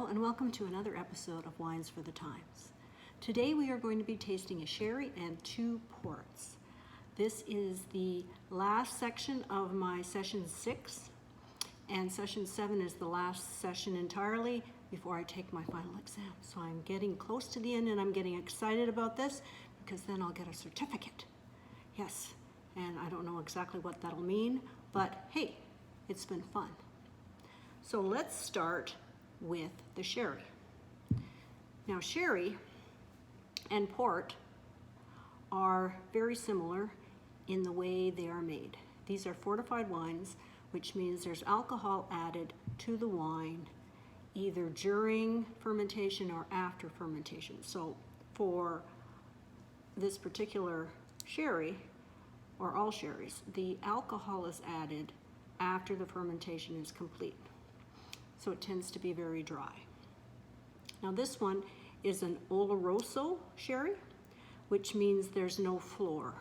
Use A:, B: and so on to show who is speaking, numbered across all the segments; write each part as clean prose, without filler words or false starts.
A: Hello and welcome to another episode of Wines for the Times. Today we are going to be tasting a sherry and 2 ports. This is the last section of my session 6, and session 7 is the last session entirely before I take my final exam. So I'm getting close to the end and I'm getting excited about this because then I'll get a certificate. Yes, and I don't know exactly what that'll mean, but hey, it's been fun. So let's start with the sherry. Now sherry and port are very similar in the way they are made. These are fortified wines, which means there's alcohol added to the wine either during fermentation or after fermentation. So for this particular sherry, or all sherries, the alcohol is added after the fermentation is complete. So it tends to be very dry. Now this one is an Oloroso sherry, which means there's no floor.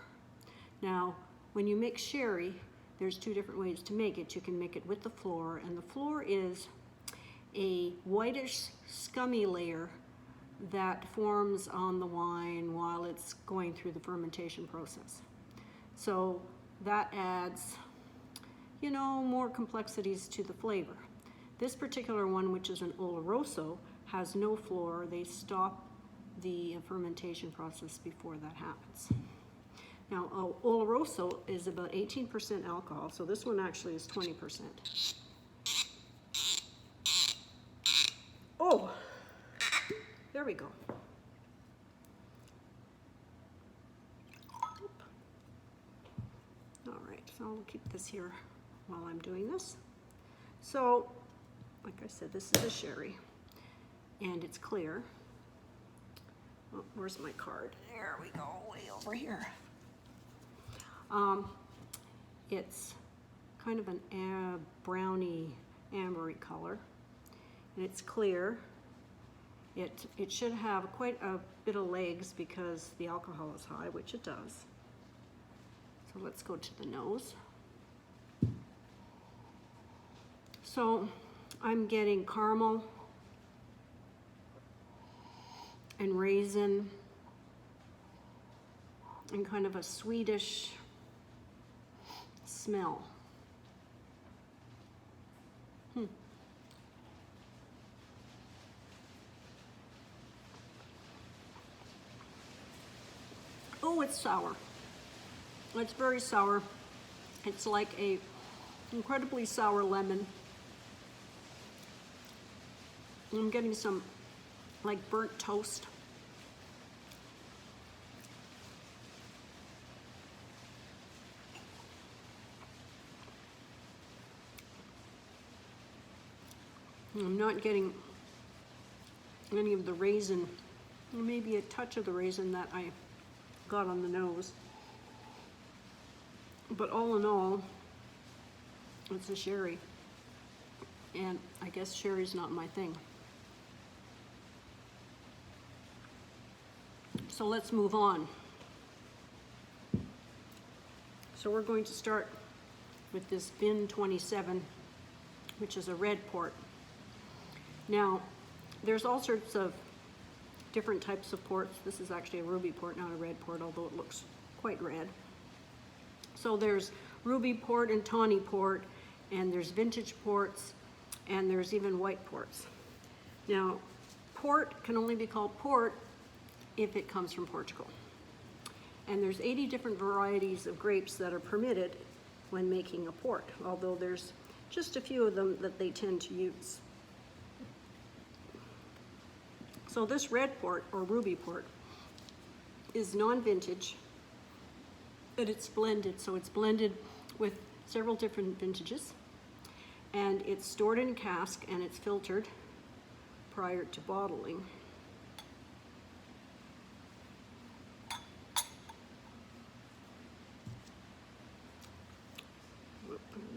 A: Now, when you make sherry, there's 2 different ways to make it. You can make it with the floor, and the floor is a whitish, scummy layer that forms on the wine while it's going through the fermentation process. So that adds, more complexities to the flavor. This particular one, which is an Oloroso, has no floor. They stop the fermentation process before that happens. Now, Oloroso is about 18% alcohol, so this one actually is 20%. Oh, there we go. All right, so I'll keep this here while I'm doing this. So, like I said, this is a sherry, and it's clear. Oh, where's my card? There we go, way over here. It's kind of an browny, ambery color, and it's clear. It should have quite a bit of legs because the alcohol is high, which it does. So let's go to the nose. So I'm getting caramel and raisin and kind of a sweetish smell. Oh, it's sour. It's very sour. It's like a incredibly sour lemon. I'm getting some like burnt toast. I'm not getting any of the raisin, maybe a touch of the raisin that I got on the nose. But all in all, it's a sherry. And I guess sherry's not my thing. So let's move on. So we're going to start with this Bin 27, which is a red port. Now, there's all sorts of different types of ports. This is actually a ruby port, not a red port, although it looks quite red. So there's ruby port and tawny port, and there's vintage ports, and there's even white ports. Now, port can only be called port if it comes from Portugal. And there's 80 different varieties of grapes that are permitted when making a port, although there's just a few of them that they tend to use. So this red port, or ruby port, is non-vintage, but it's blended. So it's blended with several different vintages, and it's stored in a cask and it's filtered prior to bottling.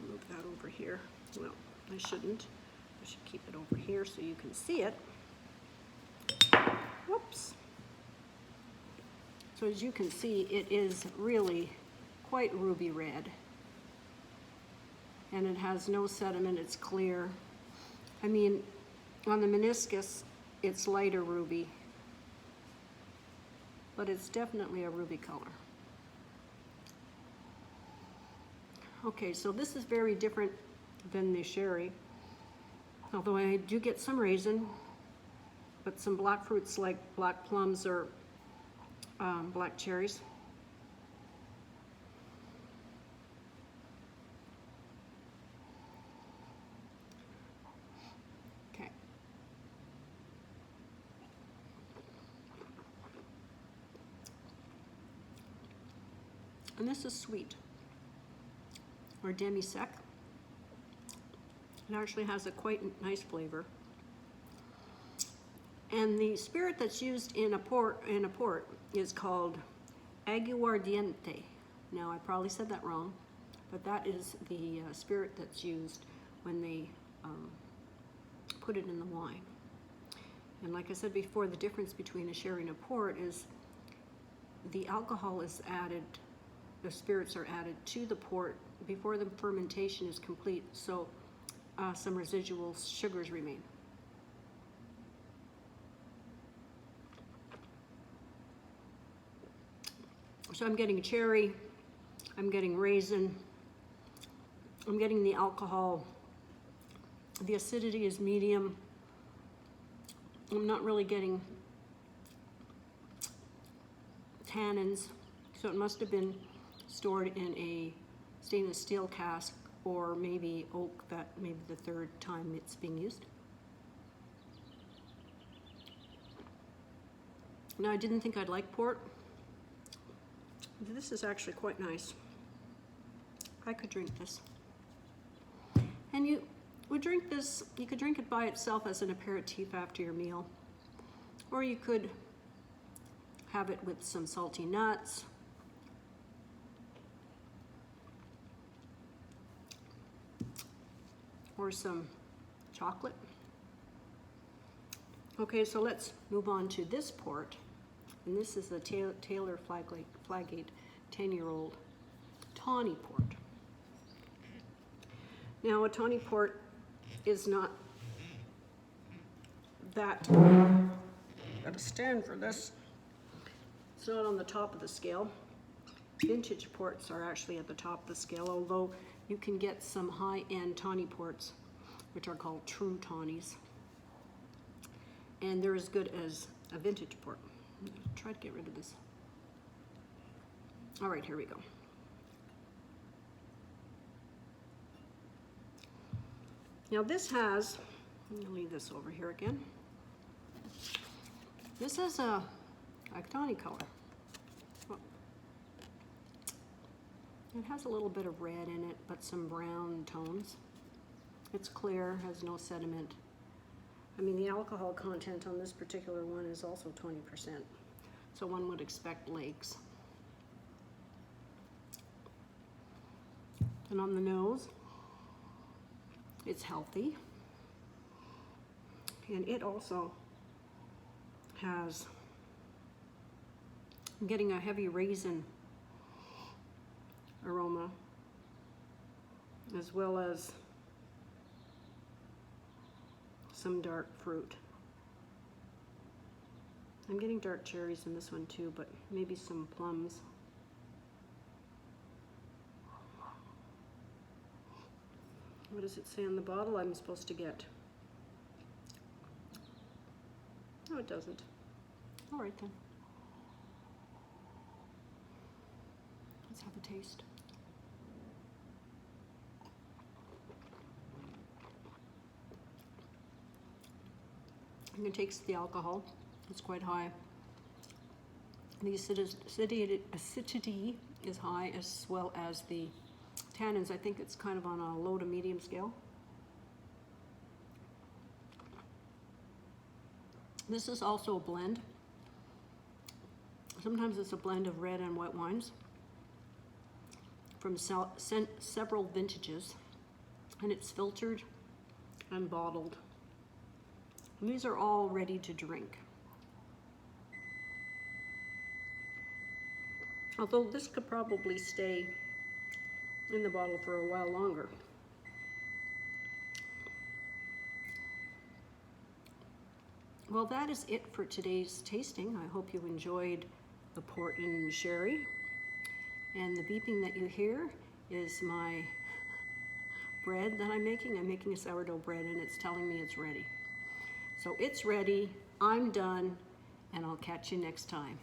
A: Move that over here. Well, I shouldn't. I should keep it over here so you can see it. Whoops. So as you can see, it is really quite ruby red. And it has no sediment, it's clear. I mean, On the meniscus, it's lighter ruby, but it's definitely a ruby color. Okay, so this is very different than the sherry, although I do get some raisin, but some black fruits like black plums or black cherries. Okay. And this is sweet, or demi-sec. It actually has a quite nice flavor. And the spirit that's used in a port is called aguardiente. Now, I probably said that wrong, but that is the spirit that's used when they put it in the wine. And like I said before, the difference between a sherry and a port is the alcohol is added, the spirits are added to the port before the fermentation is complete, so some residual sugars remain. So I'm getting cherry, I'm getting raisin, I'm getting the alcohol, the acidity is medium. I'm not really getting tannins, so it must have been stored in a stainless steel cask or maybe oak, that maybe the third time it's being used. Now, I didn't think I'd like port. This is actually quite nice. I could drink this. And you would drink this, you could drink it by itself as an aperitif after your meal. Or you could have it with some salty nuts. Or some chocolate. Okay, so let's move on to this port. And this is the Taylor Flagate 10-year-old Tawny port. Now, a Tawny port is not that, gotta stand for this, it's not on the top of the scale. Vintage ports are actually at the top of the scale, although you can get some high-end Tawny ports, which are called true Tawnies. And they're as good as a vintage port. Try to get rid of this. All right, here we go. Now this has, I'll leave this over here again. This is a Tawny color. Well, it has a little bit of red in it, but some brown tones. It's clear, has no sediment. I mean, the alcohol content on this particular one is also 20%, so one would expect lakes. And on the nose, it's healthy. And it also has, I'm getting a heavy raisin aroma, as well as some dark fruit. I'm getting dark cherries in this one too, but maybe some plums. What does it say on the bottle I'm supposed to get? No, it doesn't. All right then. Let's have a taste. I'm going to taste the alcohol. It's quite high. The acidity is high, as well as the tannins. I think it's kind of on a low to medium scale. This is also a blend. Sometimes it's a blend of red and white wines from several vintages, and it's filtered and bottled. And these are all ready to drink. Although this could probably stay in the bottle for a while longer. Well, that is it for today's tasting. I hope you enjoyed the port and sherry. And the beeping that you hear is my bread that I'm making. I'm making a sourdough bread and it's telling me it's ready. So it's ready, I'm done, and I'll catch you next time.